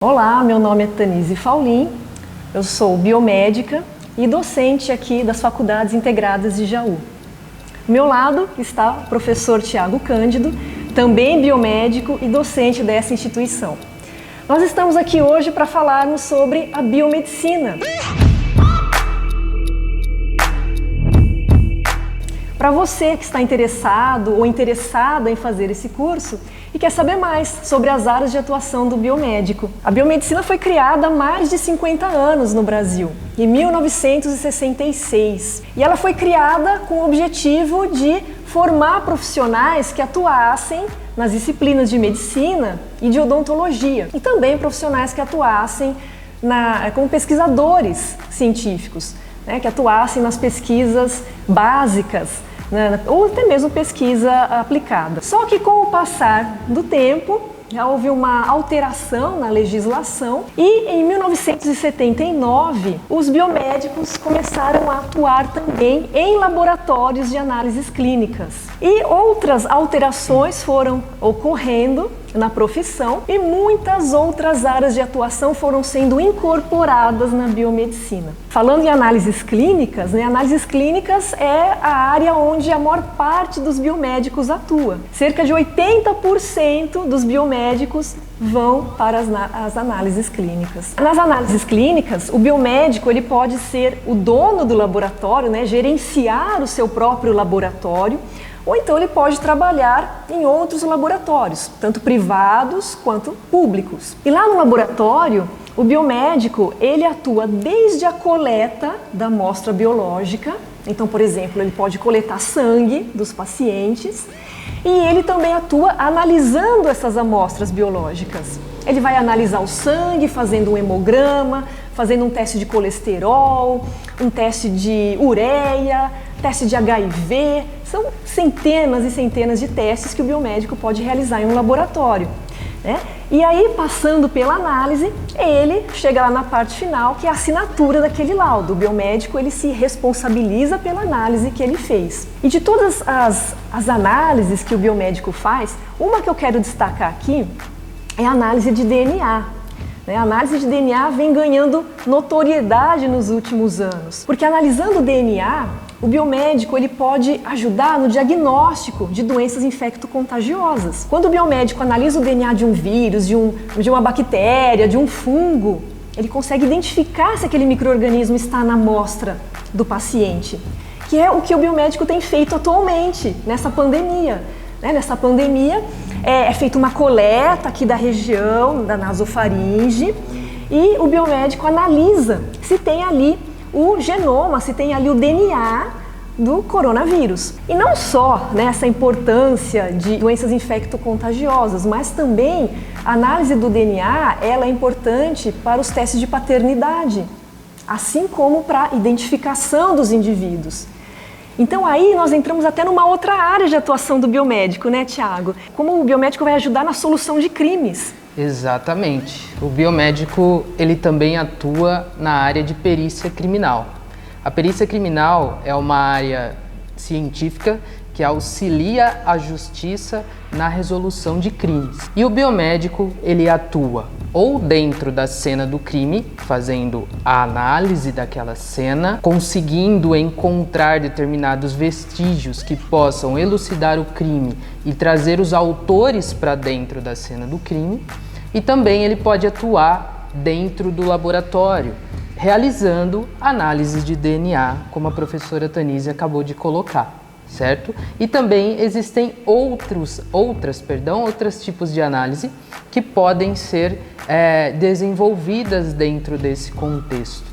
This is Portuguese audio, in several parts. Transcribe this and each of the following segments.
Olá, meu nome é Tanise Faulin, eu sou biomédica e docente aqui das Faculdades Integradas de Jaú. Ao meu lado está o professor Tiago Cândido, também biomédico e docente dessa instituição. Nós estamos aqui hoje para falarmos sobre a biomedicina. Para você que está interessado ou interessada em fazer esse curso e quer saber mais sobre as áreas de atuação do biomédico. A biomedicina foi criada há mais de 50 anos no Brasil, em 1966. E ela foi criada com o objetivo de formar profissionais que atuassem nas disciplinas de medicina e de odontologia. E também profissionais que atuassem como pesquisadores científicos, que atuassem nas pesquisas básicas, ou até mesmo pesquisa aplicada. Só que com o passar do tempo, houve uma alteração na legislação e em 1979 os biomédicos começaram a atuar também em laboratórios de análises clínicas. E outras alterações foram ocorrendo na profissão e muitas outras áreas de atuação foram sendo incorporadas na biomedicina. Falando em análises clínicas, análises clínicas é a área onde a maior parte dos biomédicos atua. Cerca de 80% dos biomédicos vão para as análises clínicas. Nas análises clínicas, o biomédico ele pode ser o dono do laboratório, gerenciar o seu próprio laboratório, ou então ele pode trabalhar em outros laboratórios, tanto privados quanto públicos. E lá no laboratório, o biomédico ele atua desde a coleta da amostra biológica. Então, por exemplo, ele pode coletar sangue dos pacientes e ele também atua analisando essas amostras biológicas. Ele vai analisar o sangue, fazendo um hemograma, fazendo um teste de colesterol, um teste de ureia, teste de HIV. São centenas e centenas de testes que o biomédico pode realizar em um laboratório. E aí, passando pela análise, ele chega lá na parte final, que é a assinatura daquele laudo. O biomédico ele se responsabiliza pela análise que ele fez. E de todas as análises que o biomédico faz, uma que eu quero destacar aqui é a análise de DNA. A análise de DNA vem ganhando notoriedade nos últimos anos, porque analisando o DNA, o biomédico ele pode ajudar no diagnóstico de doenças infecto-contagiosas. Quando o biomédico analisa o DNA de um vírus, de uma bactéria, de um fungo, ele consegue identificar se aquele micro-organismo está na amostra do paciente, que é o que o biomédico tem feito atualmente, nessa pandemia. Nessa pandemia, é feita uma coleta aqui da região, da nasofaringe, e o biomédico analisa se tem ali o genoma, se tem ali o DNA do coronavírus. E não só essa importância de doenças infecto-contagiosas, mas também a análise do DNA ela é importante para os testes de paternidade, assim como para a identificação dos indivíduos. Então aí nós entramos até numa outra área de atuação do biomédico, Tiago? Como o biomédico vai ajudar na solução de crimes. Exatamente. O biomédico ele também atua na área de perícia criminal. A perícia criminal é uma área científica que auxilia a justiça na resolução de crimes. E o biomédico ele atua ou dentro da cena do crime, fazendo a análise daquela cena, conseguindo encontrar determinados vestígios que possam elucidar o crime e trazer os autores para dentro da cena do crime, e também ele pode atuar dentro do laboratório, realizando análises de DNA, como a professora Tanise acabou de colocar. Certo? E também existem outros tipos de análise que podem ser desenvolvidas dentro desse contexto,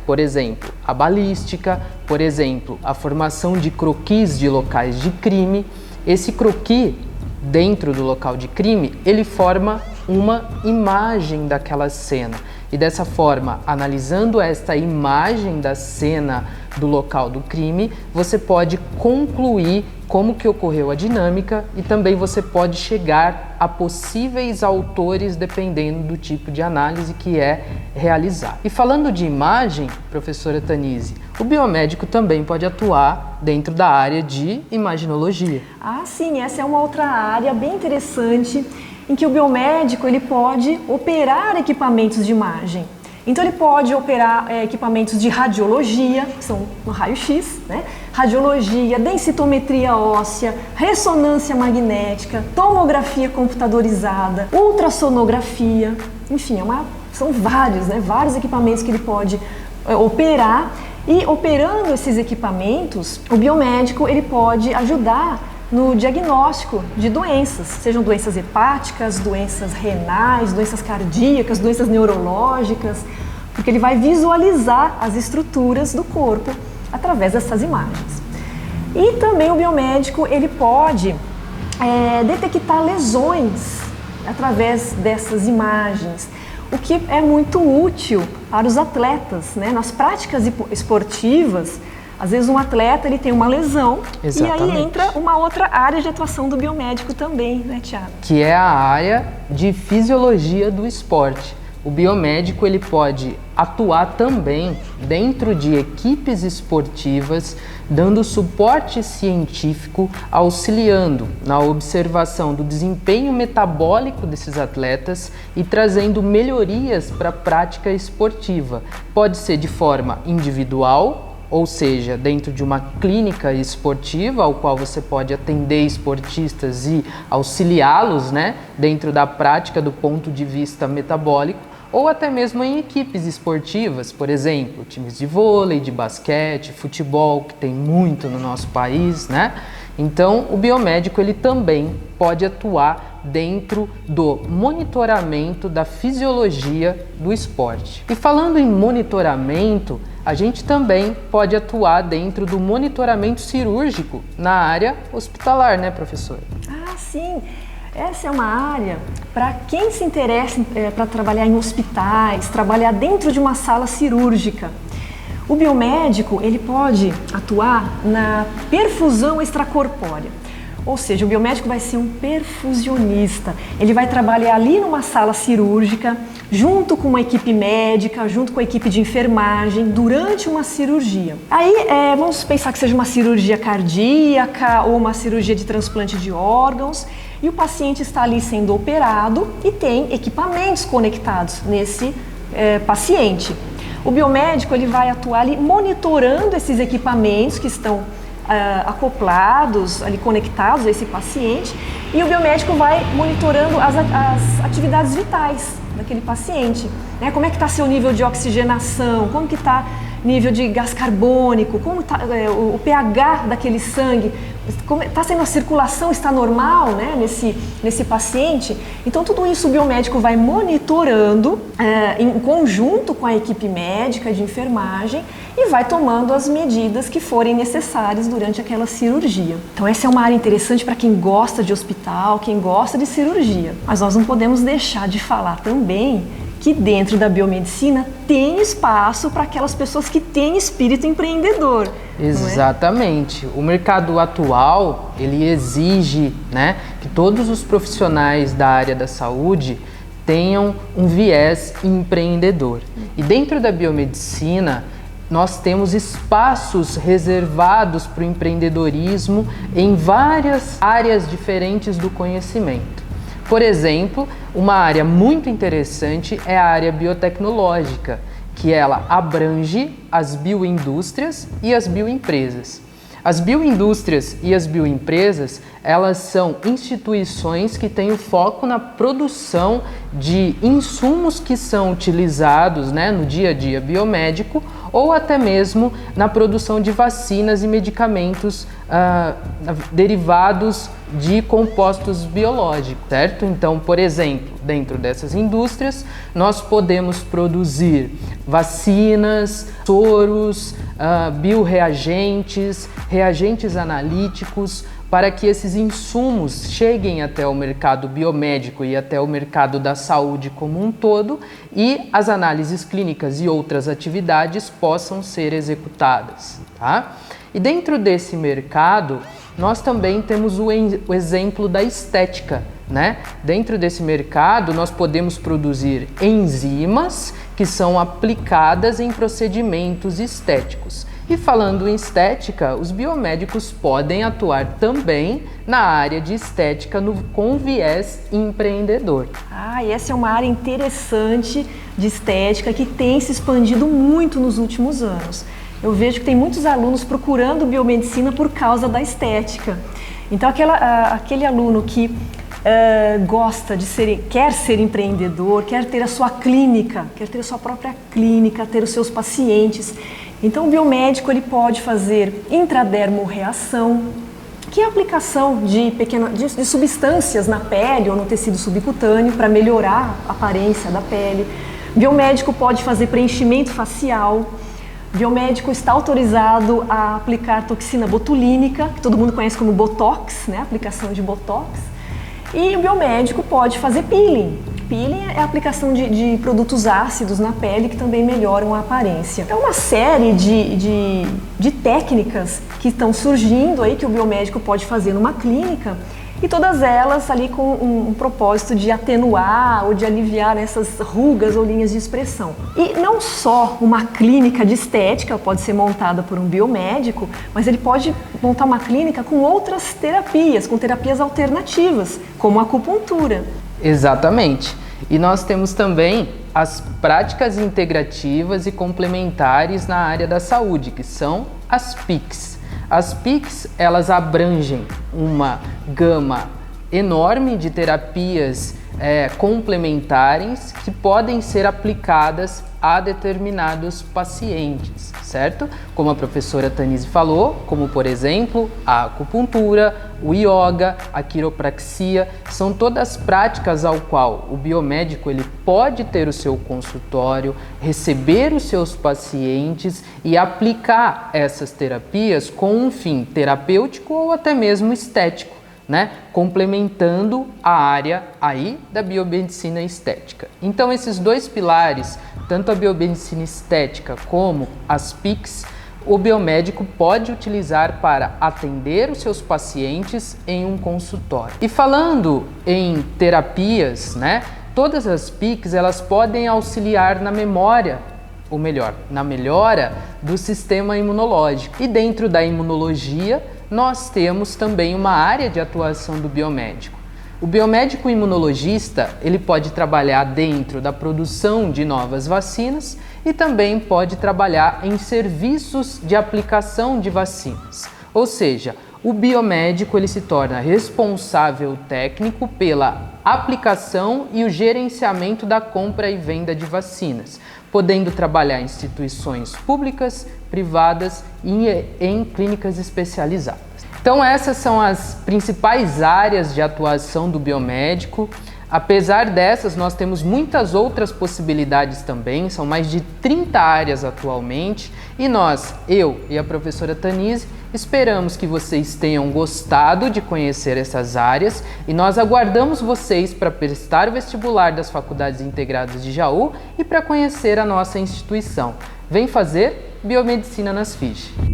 Por exemplo, a balística, por exemplo, a formação de croquis de locais de crime. Esse croquis dentro do local de crime, ele forma uma imagem daquela cena. E dessa forma, analisando esta imagem da cena do local do crime, você pode concluir como que ocorreu a dinâmica e também você pode chegar a possíveis autores dependendo do tipo de análise que é realizar. E falando de imagem, professora Tanise, o biomédico também pode atuar dentro da área de imaginologia. Ah, sim, essa é uma outra área bem interessante. em que o biomédico ele pode operar equipamentos de imagem. Então ele pode operar equipamentos de radiologia, que são no raio-x, né? Radiologia, densitometria óssea, ressonância magnética, tomografia computadorizada, ultrassonografia, enfim, são vários, né? Vários equipamentos que ele pode operar. E operando esses equipamentos, o biomédico ele pode ajudar no diagnóstico de doenças, sejam doenças hepáticas, doenças renais, doenças cardíacas, doenças neurológicas, porque ele vai visualizar as estruturas do corpo através dessas imagens. E também o biomédico ele pode detectar lesões através dessas imagens, o que é muito útil para os atletas, né? Nas práticas esportivas. Às vezes um atleta ele tem uma lesão. Exatamente. E aí entra uma outra área de atuação do biomédico também, né, Thiago? Que é a área de fisiologia do esporte. O biomédico ele pode atuar também dentro de equipes esportivas, dando suporte científico, auxiliando na observação do desempenho metabólico desses atletas e trazendo melhorias para a prática esportiva. Pode ser de forma individual, ou seja, dentro de uma clínica esportiva, ao qual você pode atender esportistas e auxiliá-los, né, dentro da prática do ponto de vista metabólico, ou até mesmo em equipes esportivas, por exemplo, times de vôlei, de basquete, futebol, que tem muito no nosso país, né? Então, o biomédico ele também pode atuar dentro do monitoramento da fisiologia do esporte. E falando em monitoramento, a gente também pode atuar dentro do monitoramento cirúrgico na área hospitalar, né, professora? Ah, sim! Essa é uma área para quem se interessa para trabalhar em hospitais, trabalhar dentro de uma sala cirúrgica. O biomédico ele pode atuar na perfusão extracorpórea, ou seja, o biomédico vai ser um perfusionista. Ele vai trabalhar ali numa sala cirúrgica, junto com uma equipe médica, junto com a equipe de enfermagem, durante uma cirurgia. Aí vamos pensar que seja uma cirurgia cardíaca ou uma cirurgia de transplante de órgãos, e o paciente está ali sendo operado e tem equipamentos conectados nesse paciente. O biomédico ele vai atuar ali monitorando esses equipamentos que estão acoplados, ali conectados a esse paciente, e o biomédico vai monitorando as atividades vitais daquele paciente, né? Como é que está seu nível de oxigenação, como que está nível de gás carbônico, como está o pH daquele sangue, está sendo a circulação, está normal, né, nesse paciente. Então tudo isso o biomédico vai monitorando em conjunto com a equipe médica de enfermagem e vai tomando as medidas que forem necessárias durante aquela cirurgia. Então essa é uma área interessante para quem gosta de hospital, quem gosta de cirurgia. Mas nós não podemos deixar de falar também que dentro da biomedicina tem espaço para aquelas pessoas que têm espírito empreendedor. Exatamente. O mercado atual, ele exige, né, que todos os profissionais da área da saúde tenham um viés empreendedor. E dentro da biomedicina, nós temos espaços reservados para o empreendedorismo em várias áreas diferentes do conhecimento. Por exemplo, uma área muito interessante é a área biotecnológica, que ela abrange as bioindústrias e as bioempresas. As bioindústrias e as bioempresas, elas são instituições que têm o foco na produção de insumos que são utilizados, né, no dia a dia biomédico, ou até mesmo na produção de vacinas e medicamentos derivados de compostos biológicos, certo? Então, por exemplo, dentro dessas indústrias, nós podemos produzir vacinas, soros, bioreagentes, reagentes analíticos, para que esses insumos cheguem até o mercado biomédico e até o mercado da saúde como um todo e as análises clínicas e outras atividades possam ser executadas, tá? E dentro desse mercado, nós também temos o exemplo da estética, né? Dentro desse mercado, nós podemos produzir enzimas que são aplicadas em procedimentos estéticos. E falando em estética, os biomédicos podem atuar também na área de estética com viés empreendedor. E essa é uma área interessante de estética que tem se expandido muito nos últimos anos. Eu vejo que tem muitos alunos procurando biomedicina por causa da estética. Então, aquele aluno que quer ser empreendedor, quer ter a sua clínica, quer ter a sua própria clínica, ter os seus pacientes. Então, o biomédico ele pode fazer intradermorreação, que é a aplicação de substâncias na pele ou no tecido subcutâneo para melhorar a aparência da pele. O biomédico pode fazer preenchimento facial. O biomédico está autorizado a aplicar toxina botulínica, que todo mundo conhece como Botox, né? Aplicação de Botox. E o biomédico pode fazer peeling. Peeling é a aplicação de produtos ácidos na pele que também melhoram a aparência. É uma série de técnicas que estão surgindo aí que o biomédico pode fazer numa clínica e todas elas ali com um propósito de atenuar ou de aliviar essas rugas ou linhas de expressão. E não só uma clínica de estética pode ser montada por um biomédico, mas ele pode montar uma clínica com outras terapias, com terapias alternativas, como a acupuntura. Exatamente. E nós temos também as práticas integrativas e complementares na área da saúde, que são as PICs. As PICs, elas abrangem uma gama enorme de terapias complementares que podem ser aplicadas a determinados pacientes, certo? Como a professora Tanise falou, como por exemplo a acupuntura, o yoga, a quiropraxia, são todas práticas ao qual o biomédico ele pode ter o seu consultório, receber os seus pacientes e aplicar essas terapias com um fim terapêutico ou até mesmo estético, né? Complementando a área aí da biomedicina estética. Então esses dois pilares, tanto a biomedicina estética como as PICs, o biomédico pode utilizar para atender os seus pacientes em um consultório. E falando em terapias, né? Todas as PICs elas podem auxiliar na memória, ou melhor, na melhora do sistema imunológico. E dentro da imunologia, nós temos também uma área de atuação do biomédico. O biomédico imunologista, ele pode trabalhar dentro da produção de novas vacinas e também pode trabalhar em serviços de aplicação de vacinas. Ou seja, o biomédico ele se torna responsável técnico pela aplicação e o gerenciamento da compra e venda de vacinas, podendo trabalhar em instituições públicas, privadas e em clínicas especializadas. Então essas são as principais áreas de atuação do biomédico. Apesar dessas, nós temos muitas outras possibilidades também, são mais de 30 áreas atualmente e nós, eu e a professora Tanise, esperamos que vocês tenham gostado de conhecer essas áreas e nós aguardamos vocês para prestar o vestibular das Faculdades Integradas de Jaú e para conhecer a nossa instituição. Vem fazer Biomedicina nas FIJ!